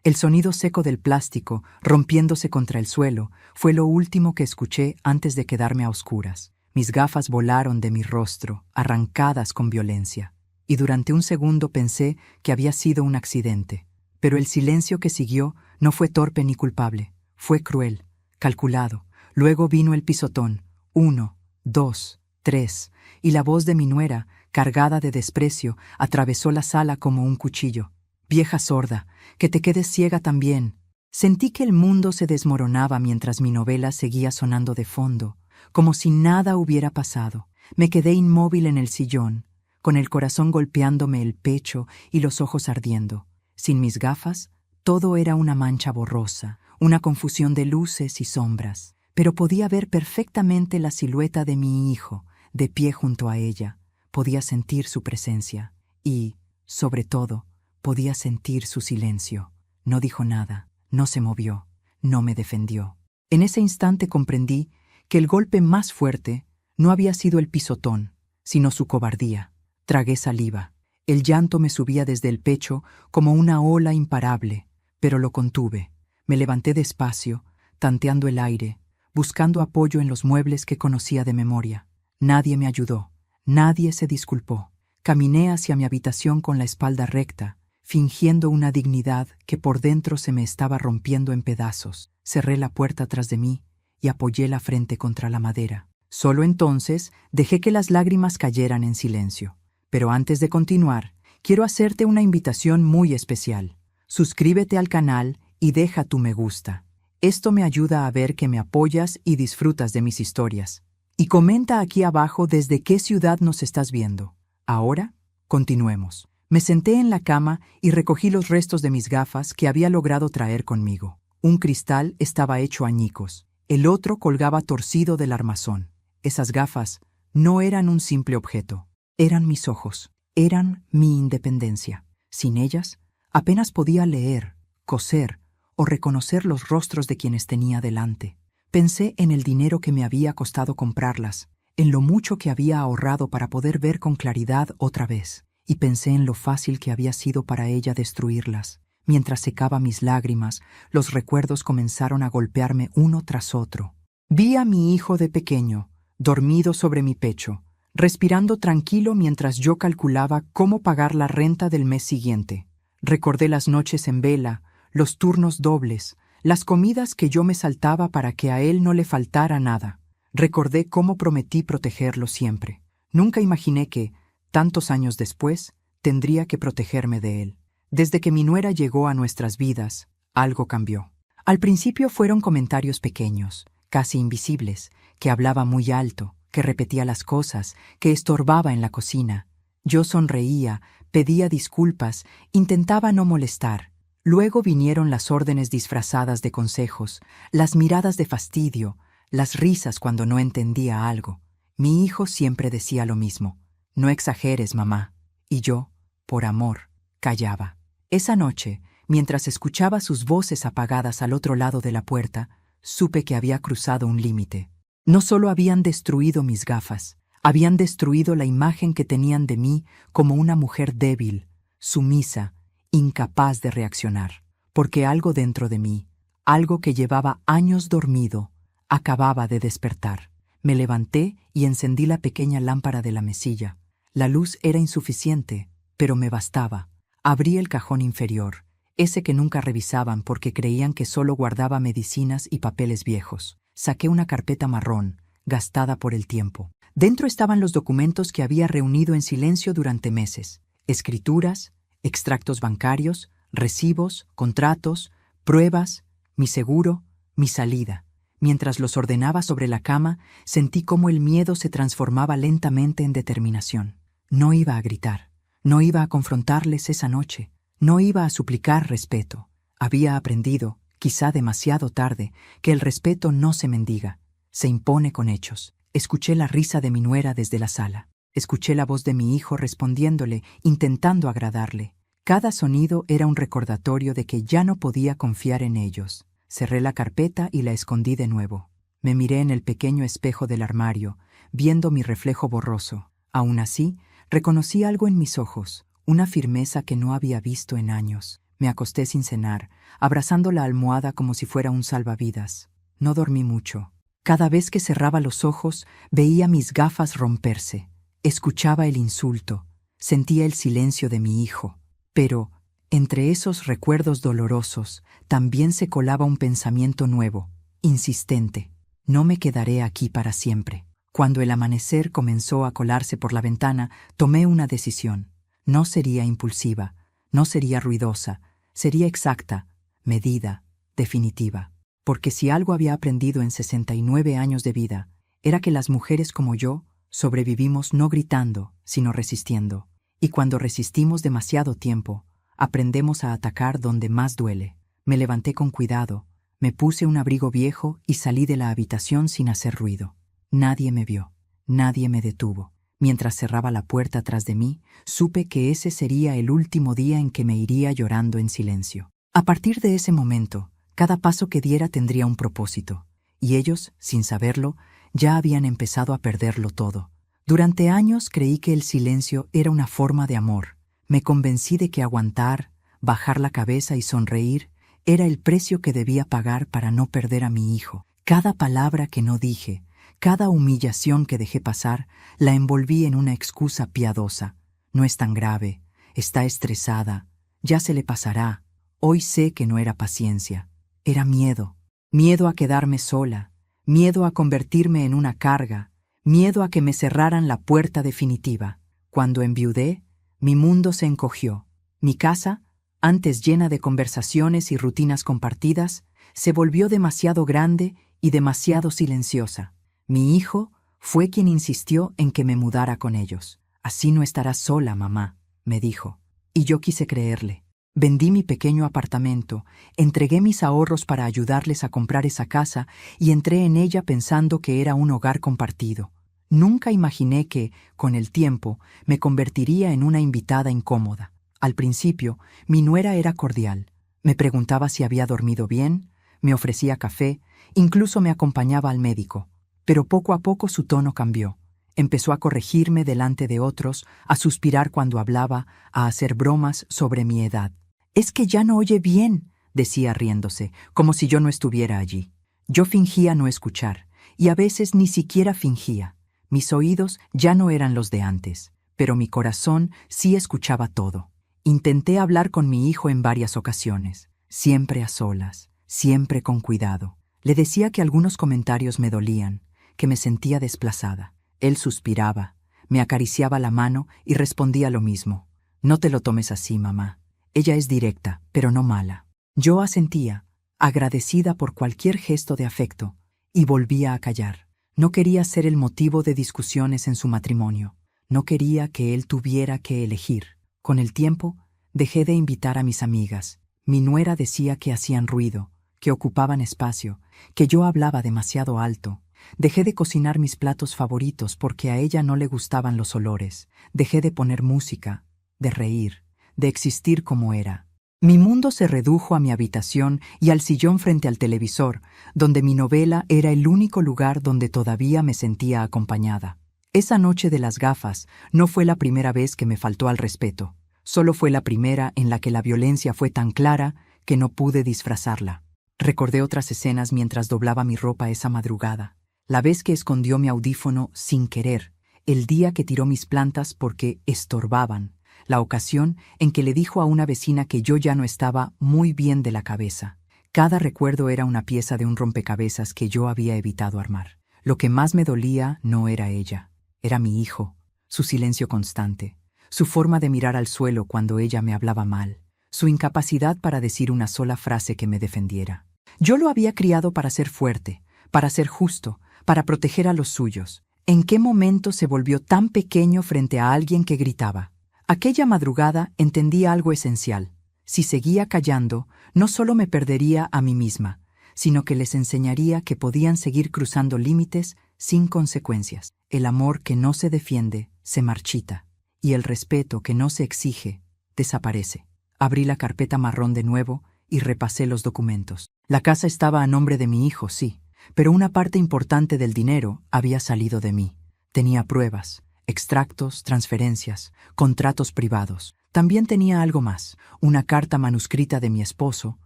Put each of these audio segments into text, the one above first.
El sonido seco del plástico, rompiéndose contra el suelo, fue lo último que escuché antes de quedarme a oscuras. Mis gafas volaron de mi rostro, arrancadas con violencia, y durante un segundo pensé que había sido un accidente. Pero el silencio que siguió no fue torpe ni culpable, fue cruel, calculado. Luego vino el pisotón, 1, 2, 3, y la voz de mi nuera, cargada de desprecio, atravesó la sala como un cuchillo. «Vieja sorda, que te quedes ciega también». Sentí que el mundo se desmoronaba mientras mi novela seguía sonando de fondo, como si nada hubiera pasado. Me quedé inmóvil en el sillón, con el corazón golpeándome el pecho y los ojos ardiendo. Sin mis gafas, todo era una mancha borrosa, una confusión de luces y sombras, pero podía ver perfectamente la silueta de mi hijo, de pie junto a ella. Podía sentir su presencia y, sobre todo, podía sentir su silencio. No dijo nada, no se movió, no me defendió. En ese instante comprendí que el golpe más fuerte no había sido el pisotón, sino su cobardía. Tragué saliva. El llanto me subía desde el pecho como una ola imparable, pero lo contuve. Me levanté despacio, tanteando el aire, buscando apoyo en los muebles que conocía de memoria. Nadie me ayudó, nadie se disculpó. Caminé hacia mi habitación con la espalda recta, fingiendo una dignidad que por dentro se me estaba rompiendo en pedazos. Cerré la puerta tras de mí y apoyé la frente contra la madera. Solo entonces dejé que las lágrimas cayeran en silencio. Pero antes de continuar, quiero hacerte una invitación muy especial. Suscríbete al canal y deja tu me gusta. Esto me ayuda a ver que me apoyas y disfrutas de mis historias. Y comenta aquí abajo desde qué ciudad nos estás viendo. Ahora, continuemos. Me senté en la cama y recogí los restos de mis gafas que había logrado traer conmigo. Un cristal estaba hecho añicos. El otro colgaba torcido del armazón. Esas gafas no eran un simple objeto. Eran mis ojos. Eran mi independencia. Sin ellas, apenas podía leer, coser o reconocer los rostros de quienes tenía delante. Pensé en el dinero que me había costado comprarlas, en lo mucho que había ahorrado para poder ver con claridad otra vez. Y pensé en lo fácil que había sido para ella destruirlas. Mientras secaba mis lágrimas, los recuerdos comenzaron a golpearme uno tras otro. Vi a mi hijo de pequeño, dormido sobre mi pecho, respirando tranquilo mientras yo calculaba cómo pagar la renta del mes siguiente. Recordé las noches en vela, los turnos dobles, las comidas que yo me saltaba para que a él no le faltara nada. Recordé cómo prometí protegerlo siempre. Nunca imaginé que, tantos años después, tendría que protegerme de él. Desde que mi nuera llegó a nuestras vidas, algo cambió. Al principio fueron comentarios pequeños, casi invisibles, que hablaba muy alto, que repetía las cosas, que estorbaba en la cocina. Yo sonreía, pedía disculpas, intentaba no molestar. Luego vinieron las órdenes disfrazadas de consejos, las miradas de fastidio, las risas cuando no entendía algo. Mi hijo siempre decía lo mismo. «No exageres, mamá». Y yo, por amor, callaba. Esa noche, mientras escuchaba sus voces apagadas al otro lado de la puerta, supe que había cruzado un límite. No solo habían destruido mis gafas, habían destruido la imagen que tenían de mí como una mujer débil, sumisa, incapaz de reaccionar. Porque algo dentro de mí, algo que llevaba años dormido, acababa de despertar. Me levanté y encendí la pequeña lámpara de la mesilla. La luz era insuficiente, pero me bastaba. Abrí el cajón inferior, ese que nunca revisaban porque creían que solo guardaba medicinas y papeles viejos. Saqué una carpeta marrón, gastada por el tiempo. Dentro estaban los documentos que había reunido en silencio durante meses. Escrituras, extractos bancarios, recibos, contratos, pruebas, mi seguro, mi salida. Mientras los ordenaba sobre la cama, sentí cómo el miedo se transformaba lentamente en determinación. No iba a gritar, no iba a confrontarles esa noche, no iba a suplicar respeto. Había aprendido, quizá demasiado tarde, que el respeto no se mendiga, se impone con hechos. Escuché la risa de mi nuera desde la sala. Escuché la voz de mi hijo respondiéndole, intentando agradarle. Cada sonido era un recordatorio de que ya no podía confiar en ellos. Cerré la carpeta y la escondí de nuevo. Me miré en el pequeño espejo del armario, viendo mi reflejo borroso. Aún así, reconocí algo en mis ojos, una firmeza que no había visto en años. Me acosté sin cenar, abrazando la almohada como si fuera un salvavidas. No dormí mucho. Cada vez que cerraba los ojos, veía mis gafas romperse. Escuchaba el insulto, sentía el silencio de mi hijo. Pero, entre esos recuerdos dolorosos, también se colaba un pensamiento nuevo, insistente. No me quedaré aquí para siempre. Cuando el amanecer comenzó a colarse por la ventana, tomé una decisión. No sería impulsiva, no sería ruidosa, sería exacta, medida, definitiva. Porque si algo había aprendido en 69 años de vida, era que las mujeres como yo sobrevivimos no gritando, sino resistiendo. Y cuando resistimos demasiado tiempo, aprendemos a atacar donde más duele. Me levanté con cuidado, me puse un abrigo viejo y salí de la habitación sin hacer ruido. Nadie me vio, nadie me detuvo. Mientras cerraba la puerta tras de mí, supe que ese sería el último día en que me iría llorando en silencio. A partir de ese momento, cada paso que diera tendría un propósito, y ellos, sin saberlo, ya habían empezado a perderlo todo. Durante años creí que el silencio era una forma de amor. Me convencí de que aguantar, bajar la cabeza y sonreír era el precio que debía pagar para no perder a mi hijo. Cada palabra que no dije, cada humillación que dejé pasar, la envolví en una excusa piadosa. No es tan grave, está estresada, ya se le pasará. Hoy sé que no era paciencia, era miedo. Miedo a quedarme sola, miedo a convertirme en una carga, miedo a que me cerraran la puerta definitiva. Cuando enviudé, mi mundo se encogió. Mi casa, antes llena de conversaciones y rutinas compartidas, se volvió demasiado grande y demasiado silenciosa. Mi hijo fue quien insistió en que me mudara con ellos. Así no estarás sola, mamá, me dijo. Y yo quise creerle. Vendí mi pequeño apartamento, entregué mis ahorros para ayudarles a comprar esa casa y entré en ella pensando que era un hogar compartido. Nunca imaginé que, con el tiempo, me convertiría en una invitada incómoda. Al principio, mi nuera era cordial. Me preguntaba si había dormido bien, me ofrecía café, incluso me acompañaba al médico. Pero poco a poco su tono cambió. Empezó a corregirme delante de otros, a suspirar cuando hablaba, a hacer bromas sobre mi edad. «Es que ya no oye bien», decía riéndose, como si yo no estuviera allí. Yo fingía no escuchar, y a veces ni siquiera fingía. Mis oídos ya no eran los de antes, pero mi corazón sí escuchaba todo. Intenté hablar con mi hijo en varias ocasiones, siempre a solas, siempre con cuidado. Le decía que algunos comentarios me dolían, que me sentía desplazada. Él suspiraba, me acariciaba la mano y respondía lo mismo. «No te lo tomes así, mamá. Ella es directa, pero no mala». Yo asentía, agradecida por cualquier gesto de afecto, y volvía a callar. No quería ser el motivo de discusiones en su matrimonio. No quería que él tuviera que elegir. Con el tiempo, dejé de invitar a mis amigas. Mi nuera decía que hacían ruido, que ocupaban espacio, que yo hablaba demasiado alto. Dejé de cocinar mis platos favoritos porque a ella no le gustaban los olores. Dejé de poner música, de reír, de existir como era. Mi mundo se redujo a mi habitación y al sillón frente al televisor, donde mi novela era el único lugar donde todavía me sentía acompañada. Esa noche de las gafas no fue la primera vez que me faltó al respeto. Solo fue la primera en la que la violencia fue tan clara que no pude disfrazarla. Recordé otras escenas mientras doblaba mi ropa esa madrugada. La vez que escondió mi audífono sin querer, el día que tiró mis plantas porque estorbaban, la ocasión en que le dijo a una vecina que yo ya no estaba muy bien de la cabeza. Cada recuerdo era una pieza de un rompecabezas que yo había evitado armar. Lo que más me dolía no era ella, era mi hijo, su silencio constante, su forma de mirar al suelo cuando ella me hablaba mal, su incapacidad para decir una sola frase que me defendiera. Yo lo había criado para ser fuerte, para ser justo, para proteger a los suyos. ¿En qué momento se volvió tan pequeño frente a alguien que gritaba? Aquella madrugada entendí algo esencial. Si seguía callando, no solo me perdería a mí misma, sino que les enseñaría que podían seguir cruzando límites sin consecuencias. El amor que no se defiende se marchita, y el respeto que no se exige desaparece. Abrí la carpeta marrón de nuevo y repasé los documentos. La casa estaba a nombre de mi hijo, sí, pero una parte importante del dinero había salido de mí. Tenía pruebas, extractos, transferencias, contratos privados. También tenía algo más, una carta manuscrita de mi esposo,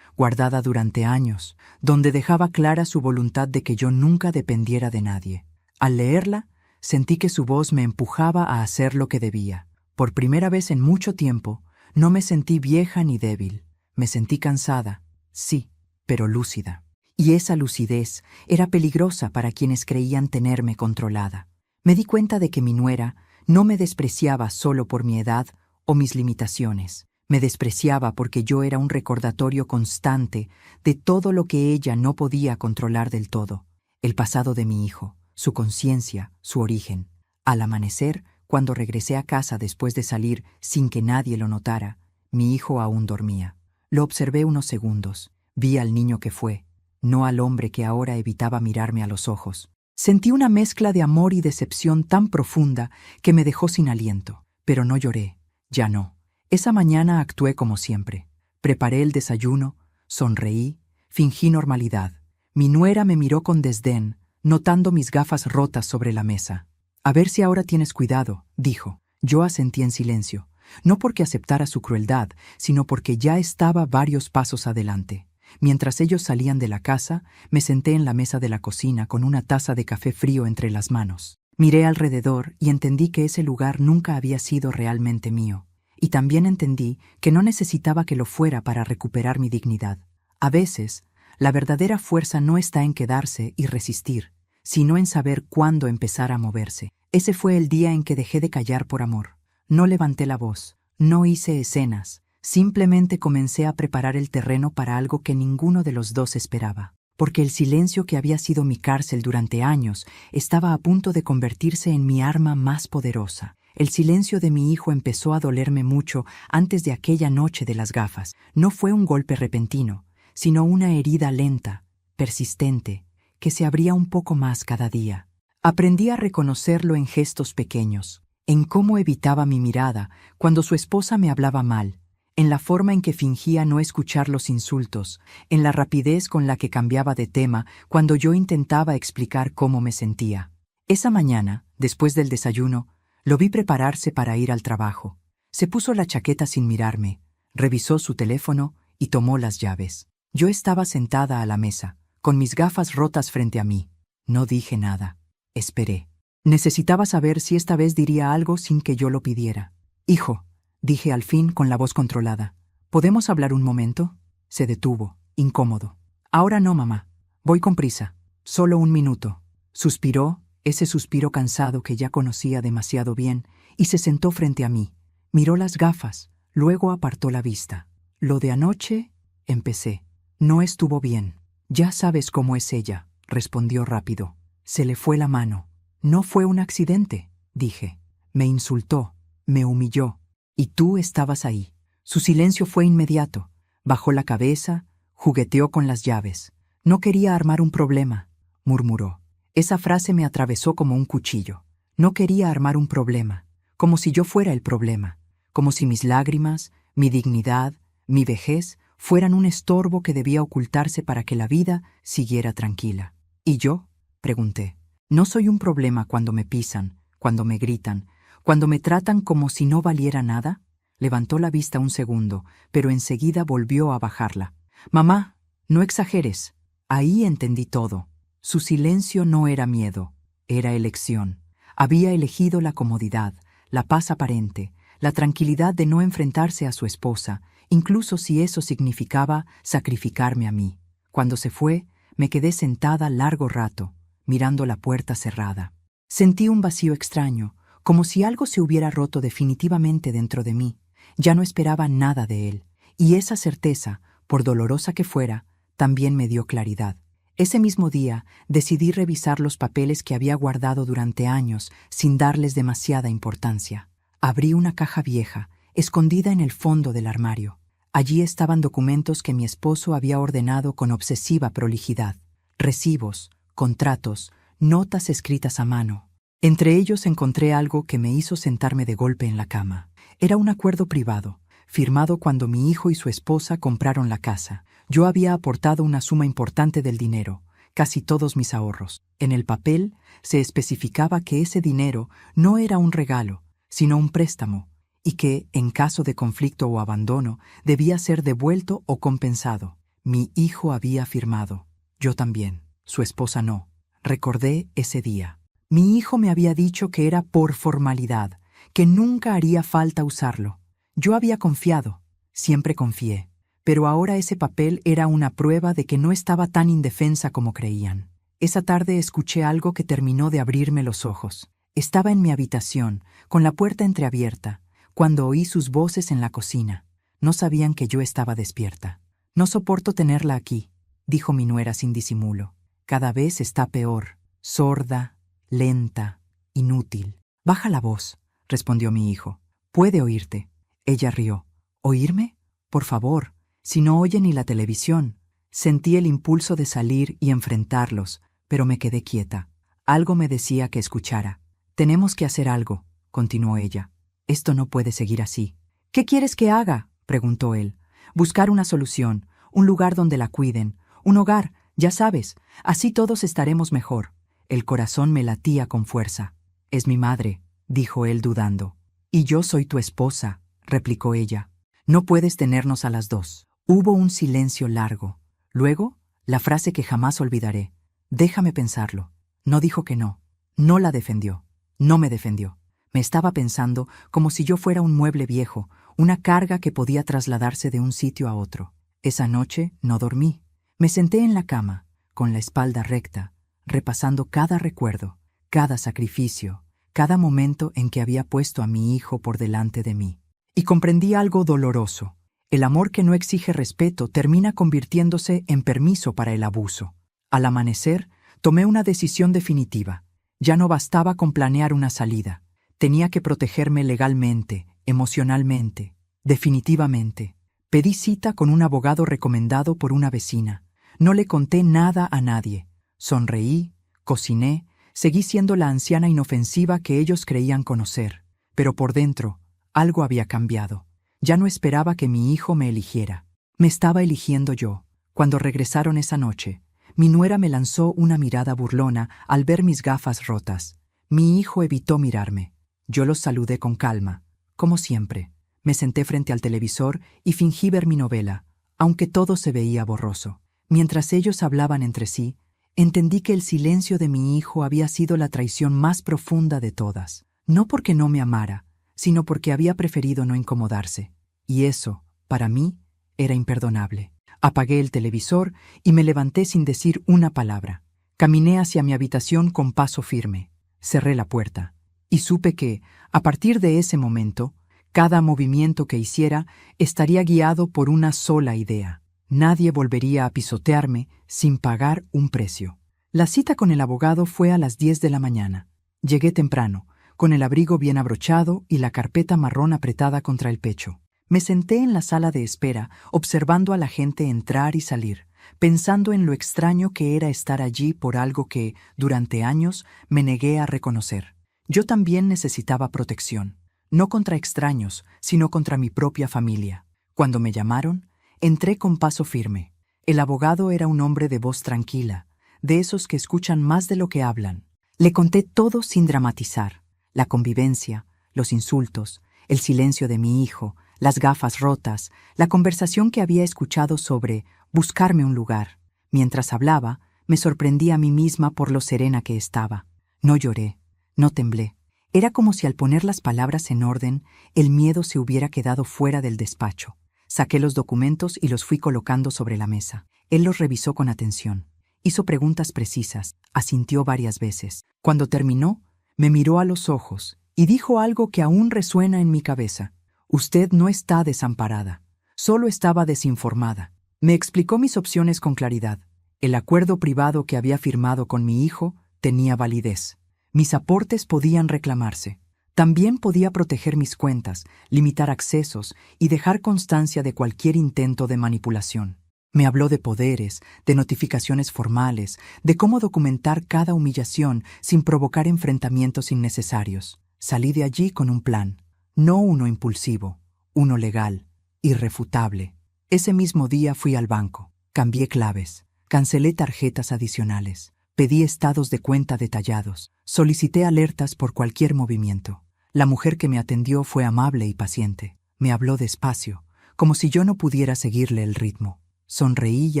guardada durante años, donde dejaba clara su voluntad de que yo nunca dependiera de nadie. Al leerla, sentí que su voz me empujaba a hacer lo que debía. Por primera vez en mucho tiempo, no me sentí vieja ni débil. Me sentí cansada, sí, pero lúcida. Y esa lucidez era peligrosa para quienes creían tenerme controlada. Me di cuenta de que mi nuera no me despreciaba solo por mi edad o mis limitaciones. Me despreciaba porque yo era un recordatorio constante de todo lo que ella no podía controlar del todo. El pasado de mi hijo, su conciencia, su origen. Al amanecer, cuando regresé a casa después de salir sin que nadie lo notara, mi hijo aún dormía. Lo observé unos segundos. Vi al niño que fue, no al hombre que ahora evitaba mirarme a los ojos. Sentí una mezcla de amor y decepción tan profunda que me dejó sin aliento. Pero no lloré, ya no. Esa mañana actué como siempre. Preparé el desayuno, sonreí, fingí normalidad. Mi nuera me miró con desdén, notando mis gafas rotas sobre la mesa. «A ver si ahora tienes cuidado», dijo. Yo asentí en silencio, no porque aceptara su crueldad, sino porque ya estaba varios pasos adelante. Mientras ellos salían de la casa, me senté en la mesa de la cocina con una taza de café frío entre las manos. Miré alrededor y entendí que ese lugar nunca había sido realmente mío. Y también entendí que no necesitaba que lo fuera para recuperar mi dignidad. A veces, la verdadera fuerza no está en quedarse y resistir, sino en saber cuándo empezar a moverse. Ese fue el día en que dejé de callar por amor. No levanté la voz, no hice escenas, simplemente comencé a preparar el terreno para algo que ninguno de los dos esperaba. Porque el silencio que había sido mi cárcel durante años estaba a punto de convertirse en mi arma más poderosa. El silencio de mi hijo empezó a dolerme mucho antes de aquella noche de las gafas. No fue un golpe repentino, sino una herida lenta, persistente, que se abría un poco más cada día. Aprendí a reconocerlo en gestos pequeños, en cómo evitaba mi mirada cuando su esposa me hablaba mal, en la forma en que fingía no escuchar los insultos, en la rapidez con la que cambiaba de tema cuando yo intentaba explicar cómo me sentía. Esa mañana, después del desayuno, lo vi prepararse para ir al trabajo. Se puso la chaqueta sin mirarme, revisó su teléfono y tomó las llaves. Yo estaba sentada a la mesa, con mis gafas rotas frente a mí. No dije nada. Esperé. Necesitaba saber si esta vez diría algo sin que yo lo pidiera. «Hijo», dije al fin con la voz controlada, «¿podemos hablar un momento?» Se detuvo, incómodo. «Ahora no, mamá. Voy con prisa. Solo un minuto». Suspiró, ese suspiro cansado que ya conocía demasiado bien, y se sentó frente a mí. Miró las gafas, luego apartó la vista. «Lo de anoche», empecé. «No estuvo bien». «Ya sabes cómo es ella», respondió rápido. Se le fue la mano. «No fue un accidente», dije. «Me insultó, me humilló. Y tú estabas ahí». Su silencio fue inmediato. Bajó la cabeza, jugueteó con las llaves. «No quería armar un problema», murmuró. Esa frase me atravesó como un cuchillo. No quería armar un problema, como si yo fuera el problema, como si mis lágrimas, mi dignidad, mi vejez fueran un estorbo que debía ocultarse para que la vida siguiera tranquila. ¿Y yo?, pregunté. ¿No soy un problema cuando me pisan, cuando me gritan, cuando me tratan como si no valiera nada? Levantó la vista un segundo, pero enseguida volvió a bajarla. «Mamá, no exageres». Ahí entendí todo. Su silencio no era miedo, era elección. Había elegido la comodidad, la paz aparente, la tranquilidad de no enfrentarse a su esposa, incluso si eso significaba sacrificarme a mí. Cuando se fue, me quedé sentada largo rato, mirando la puerta cerrada. Sentí un vacío extraño, como si algo se hubiera roto definitivamente dentro de mí. Ya no esperaba nada de él, y esa certeza, por dolorosa que fuera, también me dio claridad. Ese mismo día decidí revisar los papeles que había guardado durante años sin darles demasiada importancia. Abrí una caja vieja, escondida en el fondo del armario. Allí estaban documentos que mi esposo había ordenado con obsesiva prolijidad. Recibos, contratos, notas escritas a mano. Entre ellos encontré algo que me hizo sentarme de golpe en la cama. Era un acuerdo privado, firmado cuando mi hijo y su esposa compraron la casa. Yo había aportado una suma importante del dinero, casi todos mis ahorros. En el papel se especificaba que ese dinero no era un regalo, sino un préstamo, y que, en caso de conflicto o abandono, debía ser devuelto o compensado. Mi hijo había firmado. Yo también. Su esposa no. Recordé ese día. Mi hijo me había dicho que era por formalidad, que nunca haría falta usarlo. Yo había confiado. Siempre confié. Pero ahora ese papel era una prueba de que no estaba tan indefensa como creían. Esa tarde escuché algo que terminó de abrirme los ojos. Estaba en mi habitación, con la puerta entreabierta, cuando oí sus voces en la cocina. No sabían que yo estaba despierta. «No soporto tenerla aquí», dijo mi nuera sin disimulo. «Cada vez está peor, sorda, lenta, inútil». «Baja la voz», respondió mi hijo. «Puede oírte». Ella rió. «¿Oírme? Por favor, si no oye ni la televisión». Sentí el impulso de salir y enfrentarlos, pero me quedé quieta. Algo me decía que escuchara. «Tenemos que hacer algo», continuó ella. «Esto no puede seguir así». «¿Qué quieres que haga?», preguntó él. «Buscar una solución, un lugar donde la cuiden, un hogar, ya sabes, así todos estaremos mejor». El corazón me latía con fuerza. «Es mi madre», dijo él dudando. «Y yo soy tu esposa», replicó ella. «No puedes tenernos a las dos». Hubo un silencio largo. Luego, la frase que jamás olvidaré. «Déjame pensarlo». No dijo que no. No la defendió. No me defendió. Me estaba pensando como si yo fuera un mueble viejo, una carga que podía trasladarse de un sitio a otro. Esa noche no dormí. Me senté en la cama, con la espalda recta, repasando cada recuerdo, cada sacrificio, cada momento en que había puesto a mi hijo por delante de mí. Y comprendí algo doloroso. El amor que no exige respeto termina convirtiéndose en permiso para el abuso. Al amanecer, tomé una decisión definitiva. Ya no bastaba con planear una salida. Tenía que protegerme legalmente, emocionalmente, definitivamente. Pedí cita con un abogado recomendado por una vecina. No le conté nada a nadie. Sonreí, cociné, seguí siendo la anciana inofensiva que ellos creían conocer. Pero por dentro, algo había cambiado. Ya no esperaba que mi hijo me eligiera. Me estaba eligiendo yo. Cuando regresaron esa noche, mi nuera me lanzó una mirada burlona al ver mis gafas rotas. Mi hijo evitó mirarme. Yo los saludé con calma, como siempre. Me senté frente al televisor y fingí ver mi novela, aunque todo se veía borroso. Mientras ellos hablaban entre sí, entendí que el silencio de mi hijo había sido la traición más profunda de todas. No porque no me amara, sino porque había preferido no incomodarse. Y eso, para mí, era imperdonable. Apagué el televisor y me levanté sin decir una palabra. Caminé hacia mi habitación con paso firme. Cerré la puerta. Y supe que, a partir de ese momento, cada movimiento que hiciera estaría guiado por una sola idea. Nadie volvería a pisotearme sin pagar un precio. La cita con el abogado fue a las 10 de la mañana. Llegué temprano, con el abrigo bien abrochado y la carpeta marrón apretada contra el pecho. Me senté en la sala de espera, observando a la gente entrar y salir, pensando en lo extraño que era estar allí por algo que, durante años, me negué a reconocer. Yo también necesitaba protección, no contra extraños, sino contra mi propia familia. Cuando me llamaron, entré con paso firme. El abogado era un hombre de voz tranquila, de esos que escuchan más de lo que hablan. Le conté todo sin dramatizar: la convivencia, los insultos, el silencio de mi hijo, las gafas rotas, la conversación que había escuchado sobre buscarme un lugar. Mientras hablaba, me sorprendí a mí misma por lo serena que estaba. No lloré, no temblé. Era como si al poner las palabras en orden, el miedo se hubiera quedado fuera del despacho. Saqué los documentos y los fui colocando sobre la mesa. Él los revisó con atención. Hizo preguntas precisas, asintió varias veces. Cuando terminó, me miró a los ojos y dijo algo que aún resuena en mi cabeza. «Usted no está desamparada, solo estaba desinformada». Me explicó mis opciones con claridad. El acuerdo privado que había firmado con mi hijo tenía validez. Mis aportes podían reclamarse. También podía proteger mis cuentas, limitar accesos y dejar constancia de cualquier intento de manipulación. Me habló de poderes, de notificaciones formales, de cómo documentar cada humillación sin provocar enfrentamientos innecesarios. Salí de allí con un plan. No uno impulsivo, uno legal, irrefutable. Ese mismo día fui al banco, cambié claves, cancelé tarjetas adicionales, pedí estados de cuenta detallados, solicité alertas por cualquier movimiento. La mujer que me atendió fue amable y paciente. Me habló despacio, como si yo no pudiera seguirle el ritmo. Sonreí y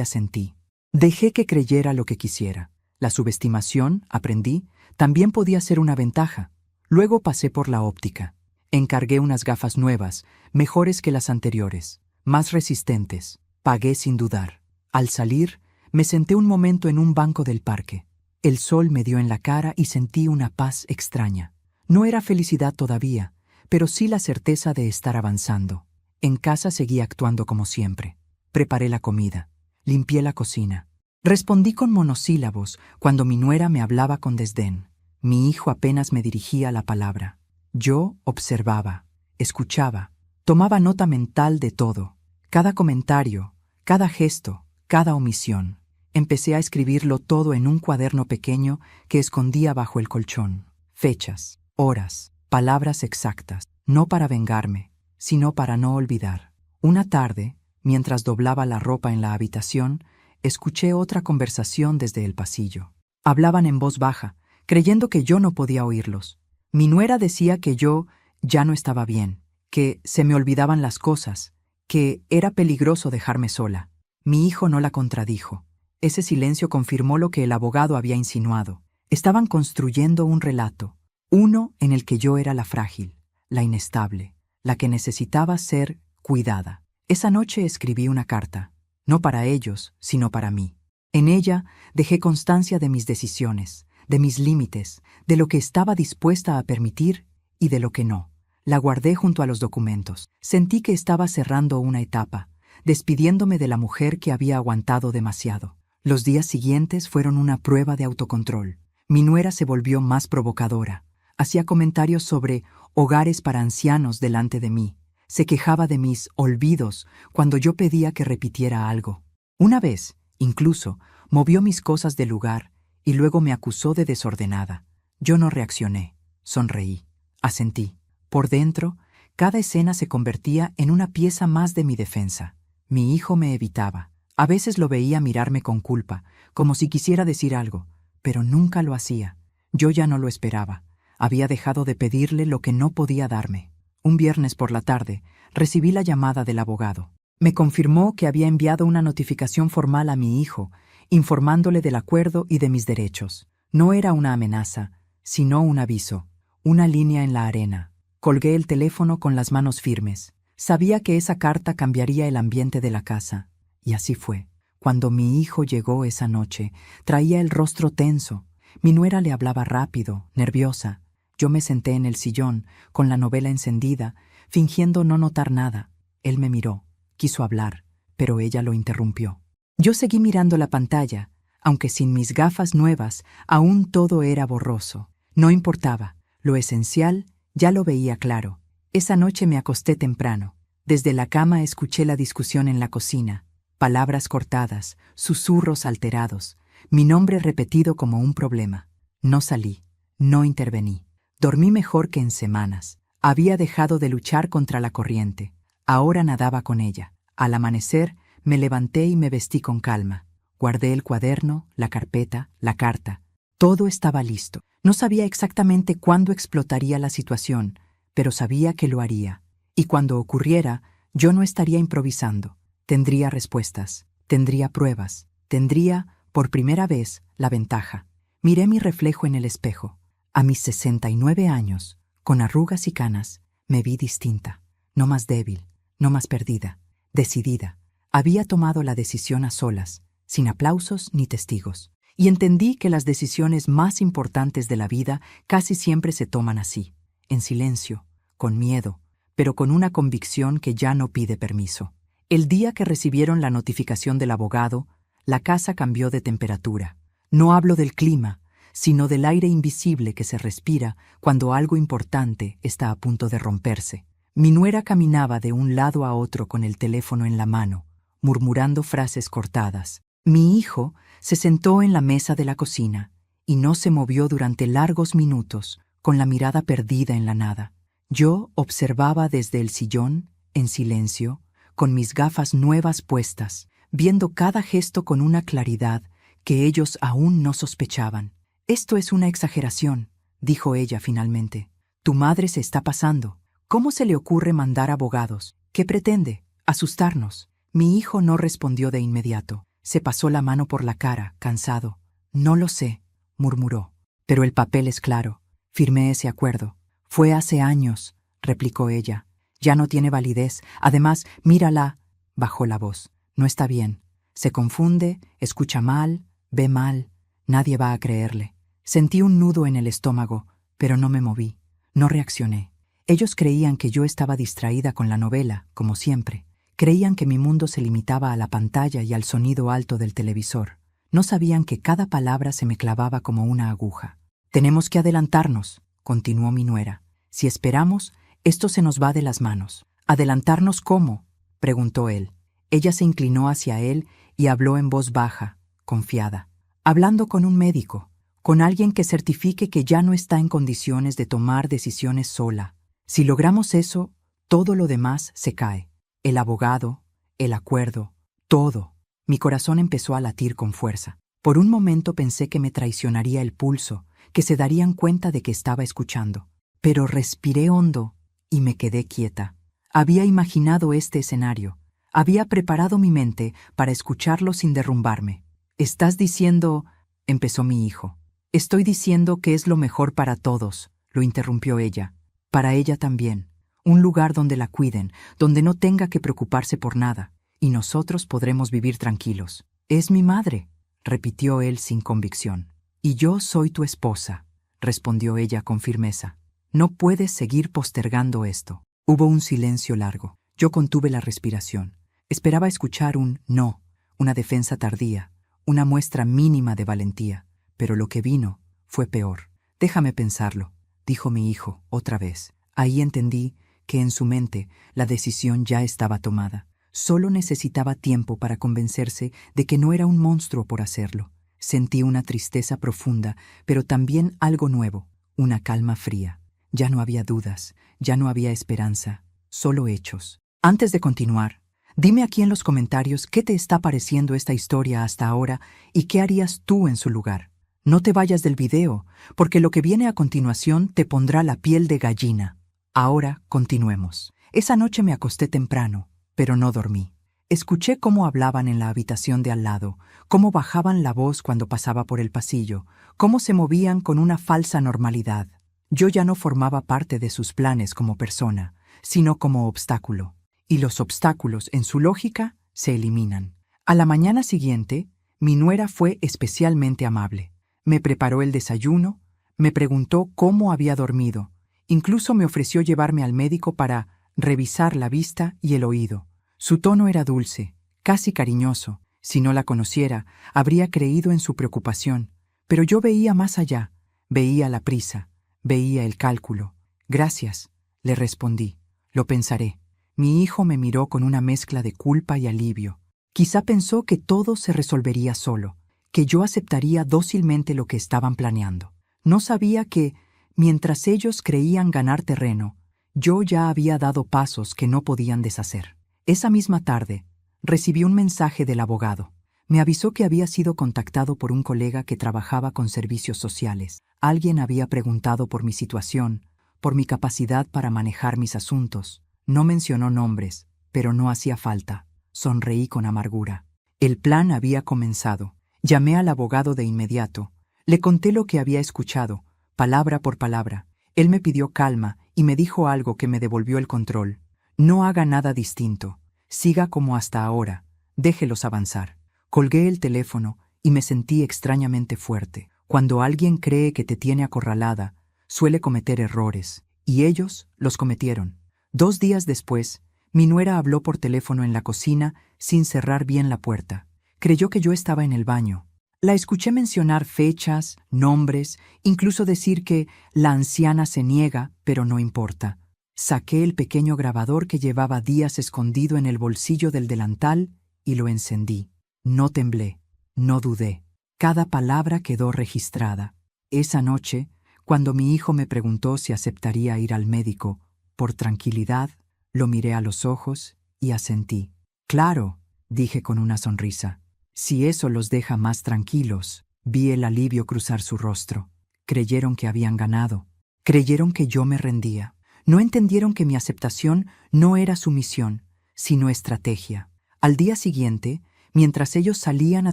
asentí. Dejé que creyera lo que quisiera. La subestimación, aprendí, también podía ser una ventaja. Luego pasé por la óptica. Encargué unas gafas nuevas, mejores que las anteriores, más resistentes. Pagué sin dudar. Al salir, me senté un momento en un banco del parque. El sol me dio en la cara y sentí una paz extraña. No era felicidad todavía, pero sí la certeza de estar avanzando. En casa seguí actuando como siempre. Preparé la comida. Limpié la cocina. Respondí con monosílabos cuando mi nuera me hablaba con desdén. Mi hijo apenas me dirigía la palabra. Yo observaba, escuchaba, tomaba nota mental de todo. Cada comentario, cada gesto, cada omisión. Empecé a escribirlo todo en un cuaderno pequeño que escondía bajo el colchón. Fechas, horas, palabras exactas, no para vengarme, sino para no olvidar. Una tarde, mientras doblaba la ropa en la habitación, escuché otra conversación desde el pasillo. Hablaban en voz baja, creyendo que yo no podía oírlos. Mi nuera decía que yo ya no estaba bien, que se me olvidaban las cosas, que era peligroso dejarme sola. Mi hijo no la contradijo. Ese silencio confirmó lo que el abogado había insinuado. Estaban construyendo un relato, uno en el que yo era la frágil, la inestable, la que necesitaba ser cuidada. Esa noche escribí una carta, no para ellos, sino para mí. En ella dejé constancia de mis decisiones, de mis límites, de lo que estaba dispuesta a permitir y de lo que no. La guardé junto a los documentos. Sentí que estaba cerrando una etapa, despidiéndome de la mujer que había aguantado demasiado. Los días siguientes fueron una prueba de autocontrol. Mi nuera se volvió más provocadora. Hacía comentarios sobre hogares para ancianos delante de mí. Se quejaba de mis olvidos cuando yo pedía que repitiera algo. Una vez, incluso, movió mis cosas del lugar y luego me acusó de desordenada. Yo no reaccioné, sonreí, asentí. Por dentro, cada escena se convertía en una pieza más de mi defensa. Mi hijo me evitaba. A veces lo veía mirarme con culpa, como si quisiera decir algo, pero nunca lo hacía. Yo ya no lo esperaba. Había dejado de pedirle lo que no podía darme. Un viernes por la tarde, recibí la llamada del abogado. Me confirmó que había enviado una notificación formal a mi hijo, informándole del acuerdo y de mis derechos. No era una amenaza, sino un aviso, una línea en la arena. Colgué el teléfono con las manos firmes. Sabía que esa carta cambiaría el ambiente de la casa. Y así fue. Cuando mi hijo llegó esa noche, traía el rostro tenso. Mi nuera le hablaba rápido, nerviosa. Yo me senté en el sillón, con la novela encendida, fingiendo no notar nada. Él me miró, quiso hablar, pero ella lo interrumpió. Yo seguí mirando la pantalla, aunque sin mis gafas nuevas, aún todo era borroso. No importaba, lo esencial ya lo veía claro. Esa noche me acosté temprano. Desde la cama escuché la discusión en la cocina. Palabras cortadas, susurros alterados, mi nombre repetido como un problema. No salí, no intervení. Dormí mejor que en semanas. Había dejado de luchar contra la corriente. Ahora nadaba con ella. Al amanecer, me levanté y me vestí con calma. Guardé el cuaderno, la carpeta, la carta. Todo estaba listo. No sabía exactamente cuándo explotaría la situación, pero sabía que lo haría. Y cuando ocurriera, yo no estaría improvisando. Tendría respuestas, tendría pruebas, tendría, por primera vez, la ventaja. Miré mi reflejo en el espejo. A mis 69 años, con arrugas y canas, me vi distinta. No más débil, no más perdida, decidida. Había tomado la decisión a solas, sin aplausos ni testigos. Y entendí que las decisiones más importantes de la vida casi siempre se toman así, en silencio, con miedo, pero con una convicción que ya no pide permiso. El día que recibieron la notificación del abogado, la casa cambió de temperatura. No hablo del clima, sino del aire invisible que se respira cuando algo importante está a punto de romperse. Mi nuera caminaba de un lado a otro con el teléfono en la mano, murmurando frases cortadas. Mi hijo se sentó en la mesa de la cocina y no se movió durante largos minutos, con la mirada perdida en la nada. Yo observaba desde el sillón, en silencio, con mis gafas nuevas puestas, viendo cada gesto con una claridad que ellos aún no sospechaban. «Esto es una exageración», dijo ella finalmente. Tu madre se está pasando. ¿Cómo se le ocurre mandar abogados? ¿Qué pretende? ¿Asustarnos? Mi hijo no respondió de inmediato. Se pasó la mano por la cara, cansado. No lo sé, murmuró. Pero el papel es claro. Firmé ese acuerdo. Fue hace años, replicó ella. Ya no tiene validez. Además, mírala. Bajó la voz. No está bien. Se confunde, escucha mal, ve mal. Nadie va a creerle. Sentí un nudo en el estómago, pero no me moví. No reaccioné. Ellos creían que yo estaba distraída con la novela, como siempre. Creían que mi mundo se limitaba a la pantalla y al sonido alto del televisor. No sabían que cada palabra se me clavaba como una aguja. Tenemos que adelantarnos, continuó mi nuera. Si esperamos, esto se nos va de las manos. ¿Adelantarnos cómo?, preguntó él. Ella se inclinó hacia él y habló en voz baja, confiada. Hablando con un médico, con alguien que certifique que ya no está en condiciones de tomar decisiones sola. Si logramos eso, todo lo demás se cae. El abogado, el acuerdo, todo. Mi corazón empezó a latir con fuerza. Por un momento pensé que me traicionaría el pulso, que se darían cuenta de que estaba escuchando. Pero respiré hondo y me quedé quieta. Había imaginado este escenario. Había preparado mi mente para escucharlo sin derrumbarme. «Estás diciendo», empezó mi hijo. «Estoy diciendo que es lo mejor para todos», lo interrumpió ella. «Para ella también. Un lugar donde la cuiden, donde no tenga que preocuparse por nada, y nosotros podremos vivir tranquilos». «Es mi madre», repitió él sin convicción. «Y yo soy tu esposa», respondió ella con firmeza. «No puedes seguir postergando esto». Hubo un silencio largo. Yo contuve la respiración. Esperaba escuchar un no, una defensa tardía, una muestra mínima de valentía, pero lo que vino fue peor. «Déjame pensarlo», dijo mi hijo otra vez. Ahí entendí que en su mente la decisión ya estaba tomada. Solo necesitaba tiempo para convencerse de que no era un monstruo por hacerlo. Sentí una tristeza profunda, pero también algo nuevo, una calma fría. Ya no había dudas, ya no había esperanza, solo hechos. Antes de continuar, dime aquí en los comentarios qué te está pareciendo esta historia hasta ahora y qué harías tú en su lugar. No te vayas del video, porque lo que viene a continuación te pondrá la piel de gallina. Ahora continuemos. Esa noche me acosté temprano, pero no dormí. Escuché cómo hablaban en la habitación de al lado, cómo bajaban la voz cuando pasaba por el pasillo, cómo se movían con una falsa normalidad. Yo ya no formaba parte de sus planes como persona, sino como obstáculo. Y los obstáculos, en su lógica, se eliminan. A la mañana siguiente, mi nuera fue especialmente amable. Me preparó el desayuno, me preguntó cómo había dormido, incluso me ofreció llevarme al médico para revisar la vista y el oído. Su tono era dulce, casi cariñoso. Si no la conociera, habría creído en su preocupación. Pero yo veía más allá, veía la prisa, veía el cálculo. «Gracias», le respondí. «Lo pensaré». Mi hijo me miró con una mezcla de culpa y alivio. Quizá pensó que todo se resolvería solo, que yo aceptaría dócilmente lo que estaban planeando. No sabía que, mientras ellos creían ganar terreno, yo ya había dado pasos que no podían deshacer. Esa misma tarde, recibí un mensaje del abogado. Me avisó que había sido contactado por un colega que trabajaba con servicios sociales. Alguien había preguntado por mi situación, por mi capacidad para manejar mis asuntos. No mencionó nombres, pero no hacía falta. Sonreí con amargura. El plan había comenzado. Llamé al abogado de inmediato. Le conté lo que había escuchado, palabra por palabra. Él me pidió calma y me dijo algo que me devolvió el control. «No haga nada distinto. Siga como hasta ahora. Déjelos avanzar». Colgué el teléfono y me sentí extrañamente fuerte. Cuando alguien cree que te tiene acorralada, suele cometer errores, y ellos los cometieron. 2 días después, mi nuera habló por teléfono en la cocina sin cerrar bien la puerta. Creyó que yo estaba en el baño. La escuché mencionar fechas, nombres, incluso decir que la anciana se niega, pero no importa. Saqué el pequeño grabador que llevaba días escondido en el bolsillo del delantal y lo encendí. No temblé, no dudé. Cada palabra quedó registrada. Esa noche, cuando mi hijo me preguntó si aceptaría ir al médico, por tranquilidad, lo miré a los ojos y asentí. «Claro», dije con una sonrisa. «Si eso los deja más tranquilos». Vi el alivio cruzar su rostro. Creyeron que habían ganado. Creyeron que yo me rendía. No entendieron que mi aceptación no era sumisión, sino estrategia. Al día siguiente, mientras ellos salían a